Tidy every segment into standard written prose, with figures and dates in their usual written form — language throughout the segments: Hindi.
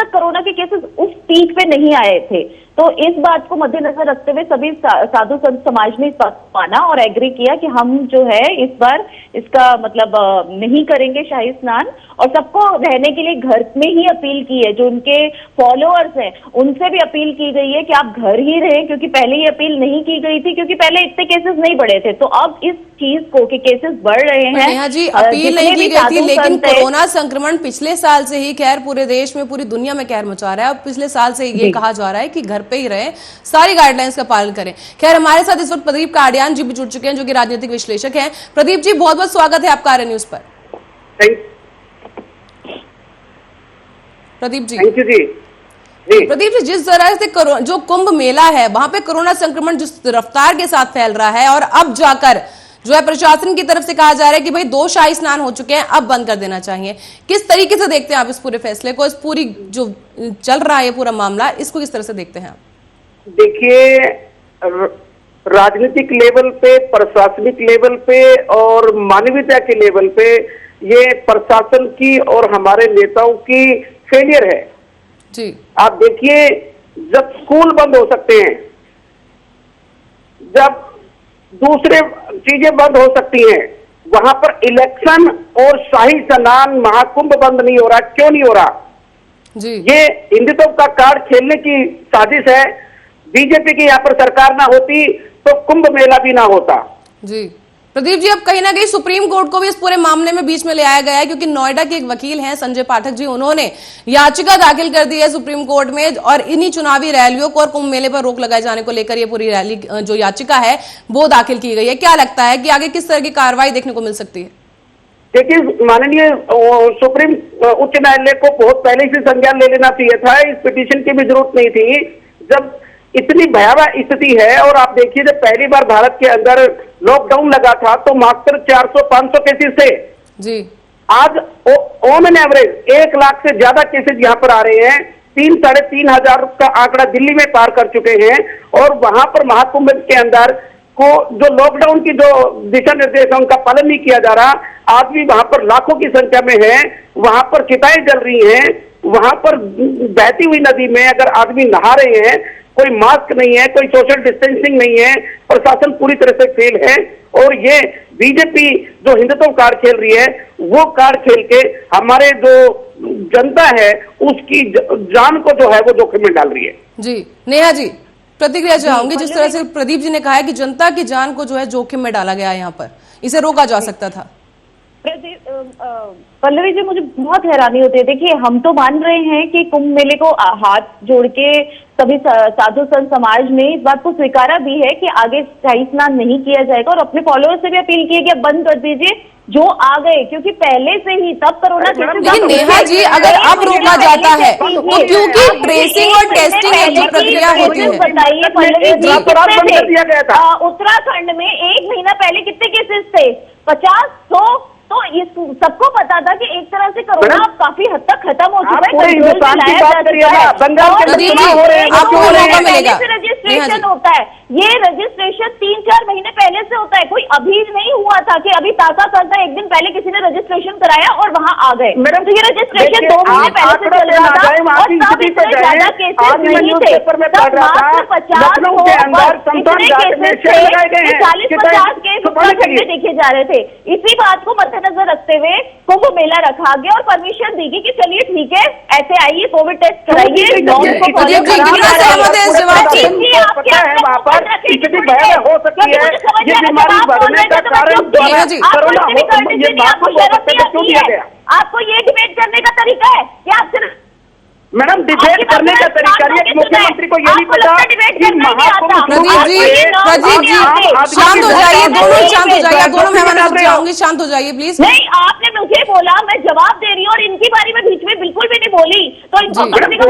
तक कोरोना के केसेस उस पीक पे नहीं आए थे। तो इस बात को मद्देनजर रखते हुए सभी साधु संत समाज ने इस बात को माना और एग्री किया कि हम जो है इस बार इसका मतलब नहीं करेंगे शाही स्नान, और सबको रहने के लिए घर में ही अपील की है। जो उनके फॉलोअर्स हैं उनसे भी अपील की गई है कि आप घर ही रहें, क्योंकि पहले ये अपील नहीं की गई थी, क्योंकि पहले इतने केसेस नहीं बढ़े थे। तो अब इस चीज को कि केसेस बढ़ रहे हैं, नेहा जी अपील नहीं की गई थी, लेकिन कोरोना संक्रमण पिछले साल से ही खैर पूरे देश में पूरी दुनिया में कहर मचा रहा है। अब पिछले साल से ये कहा जा रहा है कि घर पे ही रहें, सारी गाइडलाइंस का पालन करें। खैर हमारे साथ इस वक्त प्रदीप काडियान जी भी जुड़ चुके हैं जो कि राजनीतिक विश्लेषक हैं। प्रदीप जी बहुत बहुत स्वागत है आपका आर्य न्यूज पर। प्रदीप जी प्रदीप जी, जिस तरह से जो कुंभ मेला है वहां पे कोरोना संक्रमण जिस रफ्तार के साथ फैल रहा है, और अब जाकर जो है प्रशासन की तरफ से कहा जा रहा है कि भाई 2 शाही स्नान हो चुके हैं, अब बंद कर देना चाहिए, किस तरीके से देखते हैं आप इस पूरे फैसले को, इस पूरी जो चल रहा है ये पूरा मामला, इसको किस तरह से देखते हैं आप? देखिए, राजनीतिक लेवल पे, प्रशासनिक लेवल पे और मानवीयता के लेवल पे ये प्रशासन की और हमारे नेताओं की फेलियर है जी। आप देखिए, जब स्कूल बंद हो सकते हैं, जब दूसरे चीजें बंद हो सकती हैं, वहां पर इलेक्शन और शाही स्नान महाकुंभ बंद नहीं हो रहा। क्यों नहीं हो रहा जी? ये हिंदुत्व का कार्ड खेलने की साजिश है। बीजेपी की यहाँ पर सरकार ना होती तो कुंभ मेला भी ना होता। जी प्रदीप जी, अब कहीं ना कहीं सुप्रीम कोर्ट को भी इस पूरे मामले में बीच में ले आया गया है, क्योंकि नोएडा के एक वकील हैं संजय पाठक जी, उन्होंने याचिका दाखिल कर दी है सुप्रीम कोर्ट में, और इन्हीं चुनावी रैलियों को और कुंभ मेले पर रोक लगाए जाने को लेकर ये पूरी रैली जो याचिका है वो दाखिल की गई है। क्या लगता है कि आगे किस तरह की कार्रवाई देखने को मिल सकती है? देखिए, माननीय सुप्रीम उच्च न्यायालय को बहुत पहले से संज्ञान ले लेना चाहिए था, इस पिटीशन की भी जरूरत नहीं थी। जब इतनी भयावह स्थिति है, और आप देखिए जब पहली बार भारत के अंदर लॉकडाउन लगा था तो मात्र 400-500 केसेस थे जी। आज ऑन एन एवरेज 1 लाख से ज्यादा केसेस यहाँ पर आ रहे हैं। 3-3.5 हजार का आंकड़ा दिल्ली में पार कर चुके हैं, और वहां पर महाकुंभ के अंदर को जो लॉकडाउन की जो दिशा निर्देश है उनका पालन नहीं किया जा रहा। आदमी वहां पर लाखों की संख्या में है, वहां पर चिताएं जल रही हैं, वहां पर बहती हुई नदी में अगर आदमी नहा रहे हैं, कोई मास्क नहीं है, कोई सोशल डिस्टेंसिंग नहीं है, प्रशासन पूरी तरह से फेल है। और ये बीजेपी जो हिंदुत्व कार्ड खेल रही है, वो कार्ड खेल के हमारे जो जनता है उसकी जान को जो है वो जोखिम में डाल रही है। जी नेहा जी, प्रतिक्रिया चाहूंगी। जिस तरह से प्रदीप जी ने कहा है कि जनता की जान को जो है जोखिम में डाला गया है, यहाँ पर इसे रोका जा सकता था। पल्लवी जी, मुझे बहुत हैरानी होती है। देखिए, हम तो मान रहे हैं कि कुंभ मेले को हाथ जोड़ के सभी साधु संत समाज ने इस बात को स्वीकारा भी है कि आगे शाही स्नान नहीं किया जाएगा, और अपने फॉलोअर्स से भी अपील की है कि अब बंद कर दीजिए जो आ गए, क्योंकि पहले से ही तब कोरोना लेकिन नेहा जी, अगर अब रोका जाता है तो क्योंकि ट्रेसिंग और टेस्टिंग जो प्रक्रिया होती है, बताइए पल्लवी जी, उत्तराखंड में 1 महीना पहले कितने केसेस थे? 50-100। तो इस सबको पता था कि एक तरह से कोरोना काफी हद तक खत्म हो चुका है, रजिस्ट्रेशन होता है। ये रजिस्ट्रेशन 3-4 महीने पहले से होता है, कोई अभी नहीं हुआ था कि अभी ताजा करता एक दिन पहले किसी ने रजिस्ट्रेशन कराया और वहां आ गए। तो ये रजिस्ट्रेशन 2 महीने पहले से चल रहा था, और तब इतने ज्यादा केसेस नहीं थे। तब मात्र 50 केसेस थे, 40-50 केस उत्तराखंड में देखे जा रहे थे। इसी बात को मद्देनजर रखते हुए कुंभ मेला रखा गया और परमिशन दी गई कि चलिए ठीक है, ऐसे आइए, कोविड टेस्ट कराइए। स्थिति भयावह हो सकती है, ये बीमारी बढ़ने का कारण कोरोना हो, ये बात हो सकता है, क्यों दिया गया? आपको ये डिबेट करने का तरीका है कि आप सिर्फ मैडम डिबेट करने का तरीका है, मुख्यमंत्री को ये नहीं पता कि प्रदीप जी शांत हो जाइए, दोनों शांत हो जाइए, दोनों मेहमान जाऊंगी, शांत हो जाइए प्लीज। नहीं, आपने मुझे बोला, मैं जवाब दे रही हूँ, और इनकी बारी में बीच में बिल्कुल भी नहीं बोली, तो इनको मुख्यमंत्री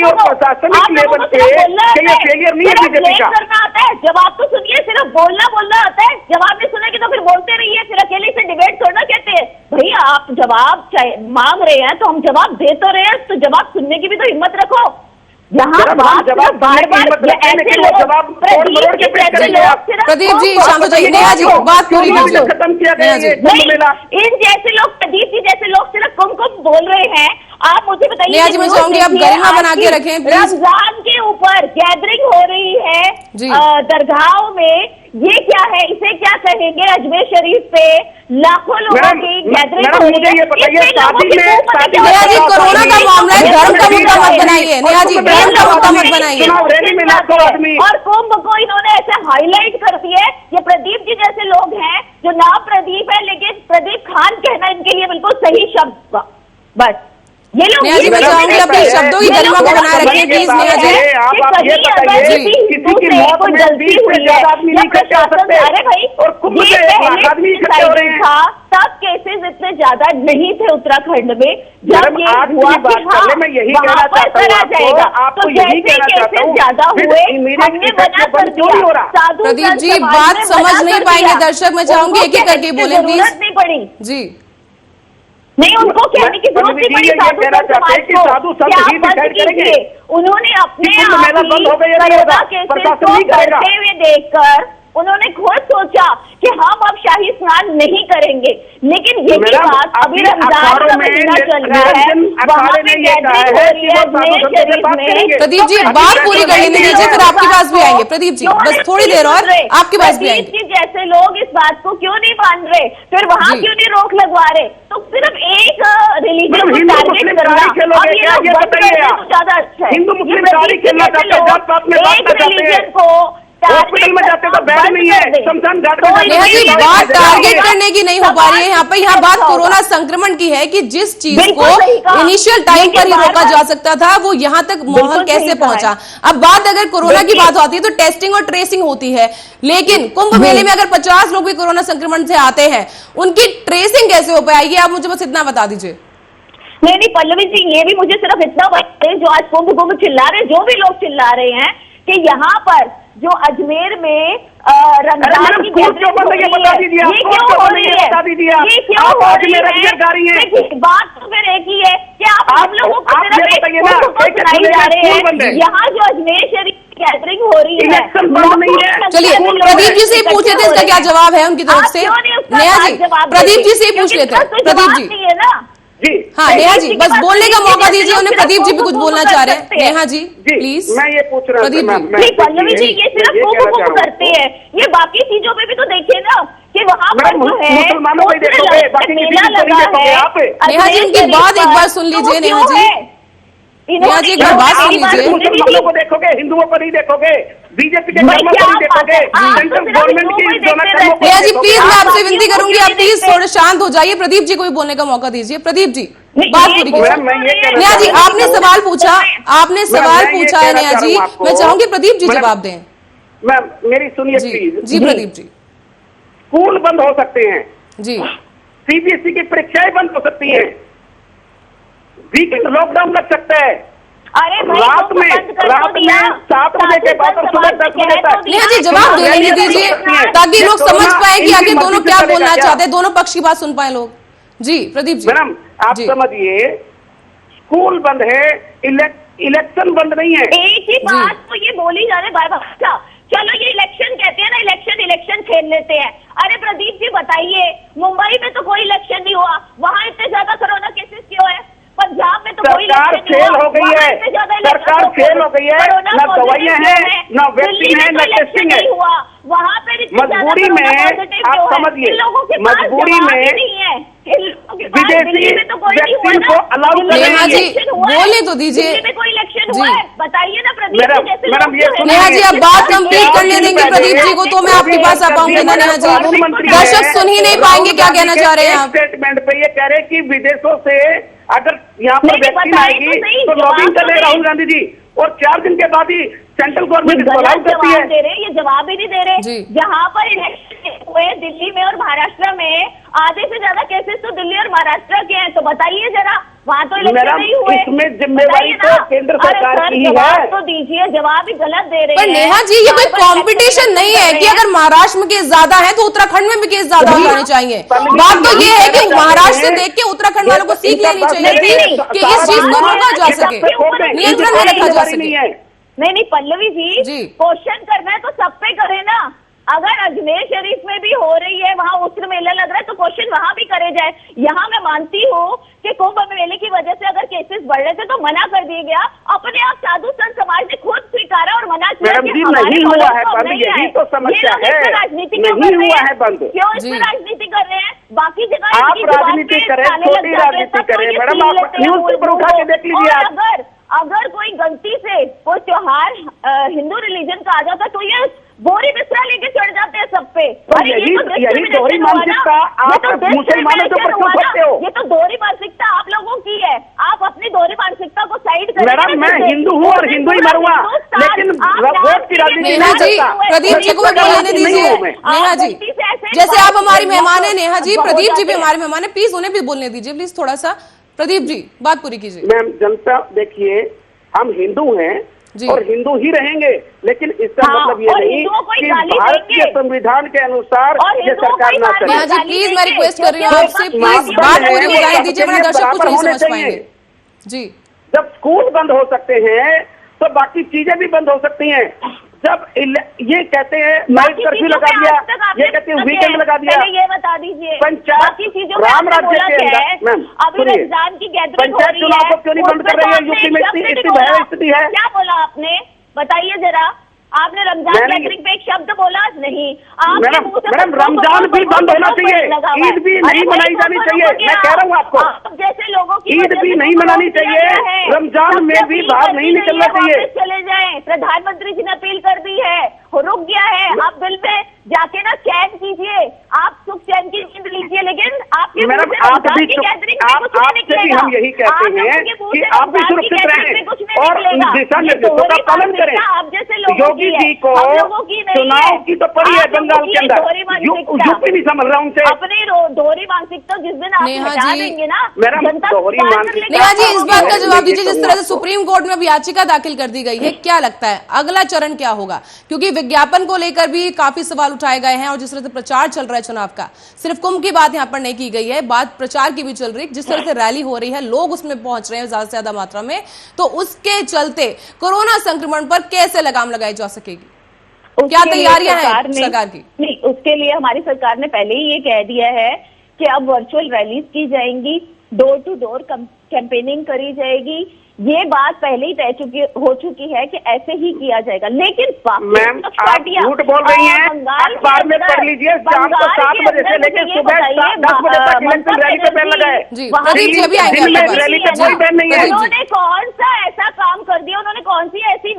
और प्रशासनिक लेवल पे फेलियर नहीं है बीजेपी का। करना आता है, जवाब तो सुनिए, सिर्फ बोलना आता है। जवाब नहीं सुनेगी तो फिर बोलते रहिए, फिर अकेले से डिबेट थोड़ा कहते हैं। भैया आप जवाब मांग रहे हैं तो हम जवाब दे तो रहे हैं, तो जवाब सुनने की भी तो हिम्मत रखो। यहाँ बार-बार प्रदीप जी शांत हो जाइए, नेहा जी बात पूरी खत्म किया गया। इन जैसे लोग, प्रदीप जी जैसे लोग सिर्फ कुम बोल रहे हैं, आप मुझे बताइए। नेहा जी, मैं चाहूंगी आप गरिमा बना के रखें प्लीज। रमजान के ऊपर गैदरिंग हो रही है दरगाहों में, ये क्या है, इसे क्या कहेंगे? अजमेर शरीफ पे लाखों लोगों की गैदरिंग हो रही है। मुझे ये बताइए, नेहा जी, कोरोना का मामला है, धर्म का मुद्दा मत बनाइए। नेहा जी, धर्म का मुद्दा मत बनाइए। और कुंभ को इन्होंने ऐसे हाईलाइट कर दिया है। ये प्रदीप जी जैसे लोग हैं जो नाम प्रदीप है, लेकिन प्रदीप खान कहना इनके लिए बिल्कुल सही शब्द बस। ये लोग नेहा जी, मैं चाहूंगी अपने शब्दों की गरिमा को बनाए रखिए प्लीज। नेहा जी, आप ये बताइए, किसी की मौत में 20 से ज्यादा आदमी नहीं इकट्ठे हो सकते। अरे भाई, और कुंभ से 1 लाख आदमी इकट्ठे हो रहे हैं। तब केसेस इतने ज्यादा नहीं थे उत्तराखंड में, जब ये हुआ कि हाँ मैं यही कहना चाहता हूँ आपको, तो यही कहना चाहता हूँ ज्यादा हुए, हमने मना कर दिया। प्रदीप जी, बात समझ नहीं पाएंगे दर्शक, मैं चाहूंगी एक एक करके बोले प्लीज। नहीं पड़ी जी, नहीं, उनको कहने की जरूरत नहीं पड़ी साधु संत ही डिसाइड करेंगे। उन्होंने अपने कोरोना केसेस को बढ़ते हुए देखकर उन्होंने खुद सोचा कि हम अब शाही स्नान नहीं करेंगे, लेकिन यही बात अभी रमजान का महीना चल रहा है, वहाँ पे गैदरिंग हो रही है अजमेर शरीफ में। प्रदीप जी, बात पूरी कर लेने दीजिए, फिर आपके पास भी आएंगे। प्रदीप जी, बस थोड़ी देर और आपके पास भी आएंगे। जैसे लोग इस बात को क्यों नहीं मान रहे, फिर वहाँ क्यों नहीं रोक लगवा रहे? तो सिर्फ एक रिलीजन को टारगेट करना, अब ये लोग बंद कर दें तो ज्यादा अच्छा है। हिंदू मुस्लिम गाड़ी खेलना चाहते हैं, एक रिलीजन को हॉस्पिटल में जाते तो बेड नहीं है, शमशान घाट में। नेहा जी, बात टारगेट करने की नहीं हो पा रही है यहाँ पे। यहाँ बात कोरोना संक्रमण की है कि जिस चीज को इनिशियल टाइम पर ही रोका जा सकता था, वो यहाँ तक माहौल कैसे पहुंचा। अब बात अगर कोरोना की बात होती है तो टेस्टिंग और ट्रेसिंग होती है, लेकिन कुंभ मेले में अगर 50 लोग भी कोरोना संक्रमण से आते हैं, उनकी ट्रेसिंग कैसे हो पाएगी? आप मुझे बस इतना बता दीजिए। नहीं पल्लवी जी, ये भी मुझे सिर्फ इतना बताइए, जो आज कुंभ चिल्ला रहे, जो भी लोग चिल्ला रहे हैं कि यहाँ पर जो अजमेर में रमजान की गैदरिंग हो रही है, ये क्यों हो रही है? ये क्यों हो रही है? बात तो फिर एक ही है कि आप लोगों को सिर्फ सुनाई जा रहे हैं। यहाँ जो अजमेर शरीफ गैदरिंग हो रही है, चलिए प्रदीप जी से ही पूछ लेते हैं इसका क्या जवाब है उनकी तरफ से। नेहा जी, प्रदीप जी से ही पूछ लेते हैं। प्रदीप जी है ना जी, हाँ नेहा जी, बस बोलने का मौका दीजिए उन्हें। प्रदीप जी भी कुछ बोलना चाह रहे हैं। नेहा जी प्लीज। मैं ये पूछ रहा हूँ पल्लवी जी, ये सिर्फ कुंभ करते हैं, ये बाकी चीजों पे भी तो देखिए ना कि वहाँ पर जो है मुसलमानों को देखोगे, बाकी मेला लगा है। नेहा जी, उनकी बात एक बार सुन लीजिए। नेहा जी, नेहा जी एक बार बात सुन लीजिए। मुसलमानों को देखोगे, हिंदुओं को नहीं देखोगे, बीजेपी के कर्मों को नहीं देखोगे, सेंट्रल गवर्नमेंट की। नेहा जी प्लीज, मैं आपसे विनती करूंगी, आप प्लीज थोड़े शांत हो जाइए। प्रदीप जी को भी बोलने का मौका दीजिए। प्रदीप जी, बात पूरी कीजिए। नेहा जी, आपने सवाल पूछा, आपने सवाल पूछा है नेहा जी, मैं चाहूंगी प्रदीप जी जवाब दें। मेरी सुनिए प्लीज। जी प्रदीप जी। स्कूल बंद हो सकते हैं जी, सीबीएसई की परीक्षाएं बंद हो सकती हैं, वीकेंड लॉकडाउन लग सकता है, अरे रात में 7 बजे के बाद और सुबह 10 बजे तक। नेहा जी जवाब दे लेने दीजिए ताकि लोग समझ पाए कि आगे दोनों क्या बोलना चाहते हैं, दोनों पक्ष की बात सुन पाए लोग। जी प्रदीप जी। मैडम आप समझिए, स्कूल बंद है, इलेक्शन बंद नहीं है। एक ही बात तो ये बोली जा रही है, चलो ये इलेक्शन कहते हैं ना, इलेक्शन खेल लेते हैं। अरे प्रदीप जी बताइए, मुंबई में तो कोई इलेक्शन नहीं हुआ, वहाँ इतने ज्यादा कोरोना केसेस क्यों है? पंजाब में तो कोई सरकार फेल हो गई है, सरकार फेल हो गई है, न दवाइयां हैं, न वैक्सीन है, न टेस्टिंग है। वहाँ पे मजबूरी में आप समझिए, मजबूरी में विदेशी वैक्सीन को अलाउ कर रही है। बोलने तो दीजिए, कोई इलेक्शन हुआ है? बताइए ना प्रदीप जी। मैडम ये नेहा जी, अब बात कंप्लीट करने देंगे प्रदीप जी को तो मैं आपके पास आ पाऊंगी ना। नेहा जी, दर्शक सुन ही नहीं पाएंगे क्या कहना चाह रहे हैं आप। स्टेटमेंट पे ये कह रहे हैं कि विदेशों से अगर यहाँ पर वैक्सीन आएगी तो लॉबिंग कर रहे राहुल गांधी जी, और 4 दिन के बाद ही सेंट्रल गवर्नमेंट इसको अलाउ करती है। दे रहे, ये जवाब ही नहीं दे रहे। जहाँ पर इलेक्शन हुए दिल्ली में और महाराष्ट्र में, आधे से ज्यादा केसेस तो दिल्ली और महाराष्ट्र के हैं, तो बताइए जरा, वहाँ तो इलेक्शन नहीं हुए। इसमें जिम्मेदारी तो केंद्र सरकार की है। जवाब तो दीजिए, जवाब ही गलत दे रहे हैं। पर नेहा जी, ये कोई कंपटीशन नहीं है कि अगर महाराष्ट्र में केस ज्यादा है तो उत्तराखंड में भी केस ज्यादा हो जाने चाहिए। बात तो ये है कि महाराष्ट्र से देख के उत्तराखंड वालों को सीख लेनी चाहिए कि इस चीज को रोका जा सके, नियंत्रण में रखा जा सके। नहीं पल्लवी जी, क्वेश्चन करना है तो सब पे करे ना। अगर अजमेर शरीफ में भी हो रही है, वहाँ उस्र मेला लग रहा है, तो क्वेश्चन वहाँ भी करे जाए। यहाँ मैं मानती हूँ कि कुंभ मेले की वजह से अगर केसेस बढ़ रहे थे तो मना कर दिया गया। अपने आप साधु संत समाज ने खुद स्वीकारा और मना किया। मैडम जी नहीं हुआ है बंद, यही तो समस्या है, राजनीति नहीं हुआ है बंद। क्यों इसमें राजनीति कर रहे हैं? बाकी जगह आप राजनीति करें, छोटी राजनीति करें मैडम, आप न्यूज पेपर उठा के देख लीजिए। अगर कोई गलती से कोई त्योहार हिंदू रिलीजन का आ जाता तो ये बोरी बिस्तरा लेके चढ़ जाते हैं सब पे। यही दोहरी मानसिकता आप मुसलमानों के ऊपर क्यों थोपते हो? ये तो दोहरी मानसिकता आप लोगों की है। आप अपनी दोहरी मानसिकता को साइड करें। मैडम मैं हिंदू हूँ और हिंदू ही मरूंगा, लेकिन वोट की राजनीति नेहा जी, प्रदीप जी को भी बोलने दीजिए। नेहा जी, जैसे आप हमारी मेहमान है, नेहा जी, प्रदीप जी भी हमारे मेहमान है, प्लीज उन्हें भी बोलने दीजिए प्लीज थोड़ा सा। प्रदीप जी बात पूरी कीजिए। मैम जनता देखिए, हम हिंदू हैं और हिंदू ही रहेंगे, लेकिन इसका मतलब ये नहीं कि भारत के संविधान के अनुसार ये सरकार ना करे। जी प्लीज मैं रिक्वेस्ट कर रही हूँ आपसे, प्लीज बात पूरी हो जाने दीजिए, वरना दर्शक कुछ नहीं समझ पाएंगे। जी, जब स्कूल बंद हो सकते हैं तो बाकी चीजें भी बंद हो सकती हैं। जब ये कहते हैं नाइट कर्फ्यू लगा दिया, ये कहते हैं वीकेंड लगा दिया, ये बता दीजिए पंचायत राम राज्य के अंदर मैम पंचायत चुनाव को क्यों नहीं बंद कर रही है? यूपी में स्थिति है। क्या बोला आपने, बताइए जरा। आपने रमजान गैदरिंग पे एक शब्द बोला नहीं। मैडम रमजान भी बंद होना चाहिए, ईद भी नहीं मनाई जानी चाहिए। मैं कह रहा हूँ आपको, जैसे लोगों की ईद भी नहीं मनानी चाहिए, रमजान में भी बाहर नहीं निकलना चाहिए। चले जाएं, प्रधानमंत्री जी ने अपील कर दी है, रुक गया है। आप बिल में जाके ना चैन कीजिए, आप सुख चैन की नींद लीजिए, लेकिन आपके मैडम आपसे भी हम यही कहते हैं कि आप भी सुरक्षित रहें और दिशा निर्देशों का पालन करें। आप जैसे लोगों योगी जी को चुनाव की तो पड़ी है बंगाल के अंदर, यूपी नहीं संभल रहा उनसे। अपनी दोहरी मानसिकता जिस दिन आप हटा देंगे ना मैडम, दोहरी मानसिकता। नेहा जी इस बात का जवाब दीजिए, जिस तरह से सुप्रीम कोर्ट में अब याचिका दाखिल कर दी गई है, क्या लगता है अगला चरण क्या होगा? क्योंकि विज्ञापन को लेकर भी काफी सवाल उठाए गए हैं और जिस तरह से प्रचार चल रहा है चुनाव का, सिर्फ कुंभ की बात यहाँ पर नहीं की गई है, बात प्रचार की भी चल रही है। जिस तरह से रैली हो रही है, लोग उसमें पहुंच रहे हैं ज्यादा से ज्यादा मात्रा में, तो उसके चलते कोरोना संक्रमण पर कैसे लगाम लगाई जा सकेगी? क्या तैयारियां हैं सरकार की? नहीं, उसके लिए हमारी सरकार ने पहले ही ये कह दिया है कि अब वर्चुअल रैलीज की जाएंगी, डोर टू डोर कैंपेनिंग करी जाएगी। ये बात पहले ही हो चुकी है कि ऐसे ही किया जाएगा। लेकिन मैम आप झूठ बोल रही हैं, अखबार में पढ़ लीजिए, शाम को 7 बजे से लेकर सुबह 10 बजे तक इलेक्शन रैली पे बैन लगा है। रैली पे कोई बैन नहीं है। उन्होंने कौन सा ऐसा काम कर दिया, उन्होंने कौन सी ऐसी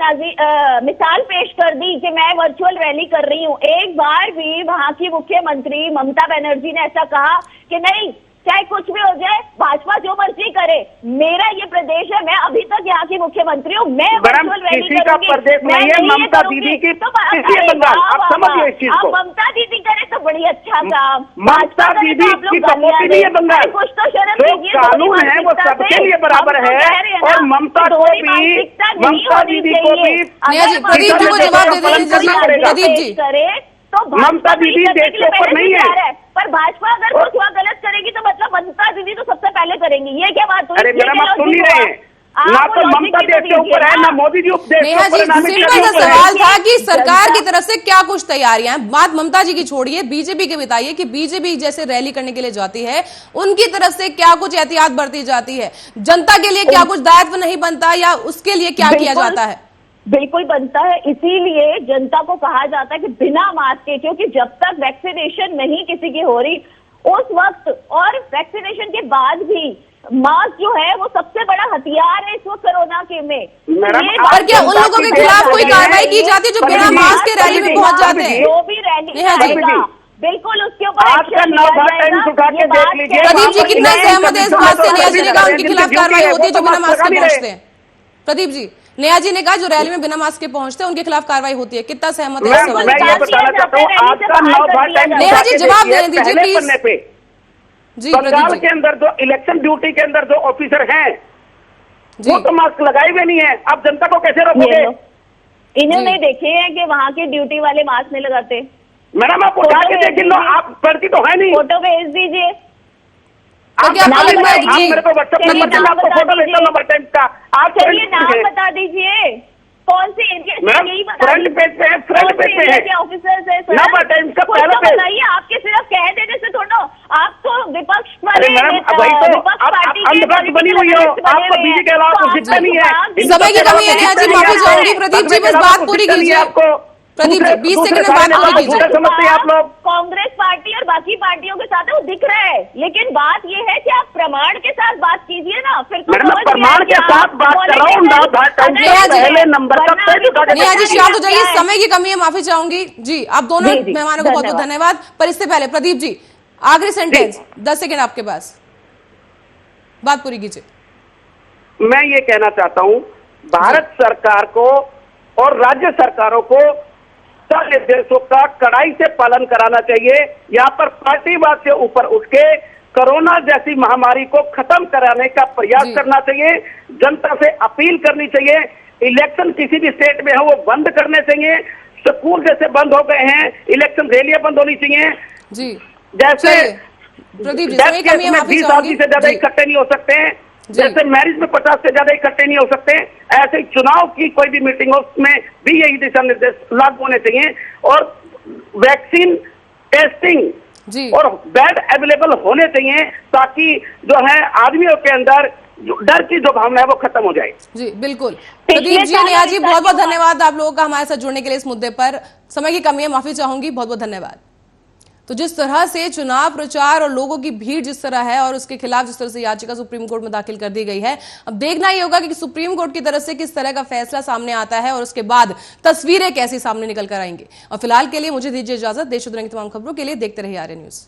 मिसाल पेश कर दी कि मैं वर्चुअल रैली कर रही हूँ? एक बार भी वहाँ की मुख्यमंत्री ममता बनर्जी ने ऐसा कहा कि नहीं, चाहे कुछ भी हो जाए, भाजपा जो मर्जी करे, मेरा ये प्रदेश है, मैं अभी तक यहाँ की मुख्यमंत्री हूँ, मैं वर्चुअल रैली किसी का प्रदेश नहीं है, ममता दीदी की बंगाल, आप समझिए इस चीज को। ममता दीदी करे तो बड़ी अच्छा काम, ममता दीदी की सपोर्ट नहीं है बंगाल। कुछ तो शर्म कीजिए, कानून है वो सबके लिए बराबर है और ममता को भी, ममता दीदी को भी प्रदीप जी को जवाब दे दीजिए। प्रदीप जी करे तो ममता दीदी देश के ऊपर नहीं है, पर भाजपा अगर कुछ हुआ गलत करेगी तो मतलब ममता दीदी तो सबसे पहले करेंगी। ये क्या बात हुई? अरे मैडम आप सुन नहीं रहे हैं, ना तो ममता देश के ऊपर है, ना मोदी जी देश के ऊपर है। सिंपल सा सवाल था कि सरकार की तरफ से क्या कुछ तैयारियां हैं। बात ममता जी की छोड़िए, बीजेपी के बताइए कि बीजेपी जैसे रैली करने के लिए जाती है, उनकी तरफ से क्या कुछ एहतियात बरती जाती है? जनता के लिए क्या कुछ दायित्व नहीं बनता या उसके लिए क्या किया जाता है? बिल्कुल बनता है, इसीलिए जनता को कहा जाता है कि बिना मास्क के, क्योंकि जब तक वैक्सीनेशन नहीं किसी की हो रही उस वक्त और वैक्सीनेशन के बाद भी मास्क जो है वो सबसे बड़ा हथियार है इस वक्त कोरोना के में। और क्या उन लोगों के खिलाफ कोई कार्रवाई की जाती है जो बिना मास्क के रैली में पहुंच जाते हैं? जो भी रैली आएगा बिल्कुल उसके ऊपर प्रदीप जी कितना सहमत है इस बात से? नेहा जी ने कहा उनके खिलाफ कार्रवाई होती है जो बिना मास्क के पहुंचते हैं। प्रदीप जी, नेहा जी ने कहा जो रैली में बिना मास्क के पहुंचते हैं उनके खिलाफ कार्रवाई होती है, कितना सहमत है इस सवाल? नेहा जी जवाब देने दीजिए प्लीज। जी बंगाल के अंदर जो इलेक्शन ड्यूटी के अंदर जो ऑफिसर हैं वो तो मास्क लगाए हुए नहीं है, आप जनता को कैसे रोकोगे? इन्होंने देखे हैं कि वहाँ के ड्यूटी वाले मास्क नहीं लगाते। मैडम आप उठा के देख लो, आप पढ़ती तो है नहीं। फोटो भेज दीजिए, मेरे को व्हाट्सएप नंबर आपको फोटो भेजता नंबर टाइम का। आप चलिए नाम बता दीजिए, कौन से एरिया से, मैम, यही फ्रंट पेज पे है, फ्रंट पेज पे है। ऑफिसर्स है सर, नंबर टाइम्स का कुछ पहला तो पेज। बताइए, आपके सिर्फ कह देने से थोड़ा, आप तो विपक्ष वाले अरे मैडम, वही तो विपक्ष आप पार्टी के अंधभक्त बनी हुई हो, political आपको बने बीजे हुए के अलावा हैं, कुछ तो दिखता आप नहीं है। जवाब समय की कमी है नेहा जी, माफी चाहूंगी। प्रदीप जी बस बात पूरी कीजिए। आपको प्रदीप जी 20 सेकंड में बात पूरी कीजिए। समझते हैं आप लोग। कांग्रेस पार्टी और बाकी पार्टियों के साथ है, वो दिख रहा है, लेकिन बात ये है कि आप प्रमाण के साथ बात कीजिए ना, फिर तो मैडम, समझ गया प्रमाण कि के आप साथ बात कर रहा हूँ। पहले नंबर का पेज उठा के नेहा जी शांत हो जाइए, क्या है? समय की कमी है, माफी चाहूंगी जी। आप दोनों जी, जी, मेहमानों को बहुत बहुत धन्यवाद। पर इससे पहले प्रदीप जी आखिरी सेंटेंस 10 सेकंड आपके पास, बात पूरी कीजिए। मैं ये कहना चाहता हूं, भारत सरकार को और राज्य सरकारों को निर्देशों का कड़ाई से पालन कराना चाहिए। यहाँ पर पार्टीवाद से ऊपर उठ के कोरोना जैसी महामारी को खत्म कराने का प्रयास करना चाहिए। जनता से अपील करनी चाहिए। इलेक्शन किसी भी स्टेट में हो वो बंद करने चाहिए। स्कूल जैसे बंद हो गए हैं, इलेक्शन रैलियां बंद होनी चाहिए। जी जैसे प्रदीप जी, 10 समय की कमी है, माफी 20 चाहूंगी। आदमी से ज्यादा जी। इकट्ठे नहीं हो सकते हैं। जी। जैसे मैरिज में 50 से ज्यादा इकट्ठे नहीं हो सकते, ऐसे ही चुनाव की कोई भी मीटिंग हो उसमें भी यही दिशा निर्देश लागू होने चाहिए। और वैक्सीन टेस्टिंग जी और बेड अवेलेबल होने चाहिए, ताकि जो है आदमियों के अंदर डर की जो भावना है वो खत्म हो जाए। जी बिल्कुल। प्रदीप जी, नेहा जी, बहुत बहुत धन्यवाद आप लोगों का हमारे साथ जुड़ने के लिए। इस मुद्दे पर समय की कमी है, माफी चाहूंगी, बहुत बहुत धन्यवाद। तो जिस तरह से चुनाव प्रचार और लोगों की भीड़ जिस तरह है और उसके खिलाफ जिस तरह से याचिका सुप्रीम कोर्ट में दाखिल कर दी गई है, अब देखना ही होगा कि सुप्रीम कोर्ट की तरफ से किस तरह का फैसला सामने आता है और उसके बाद तस्वीरें कैसी सामने निकल कर आएंगी। और फिलहाल के लिए मुझे दीजिए इजाजत। देश और दुनिया की तमाम खबरों के लिए देखते रहिए आर्य न्यूज।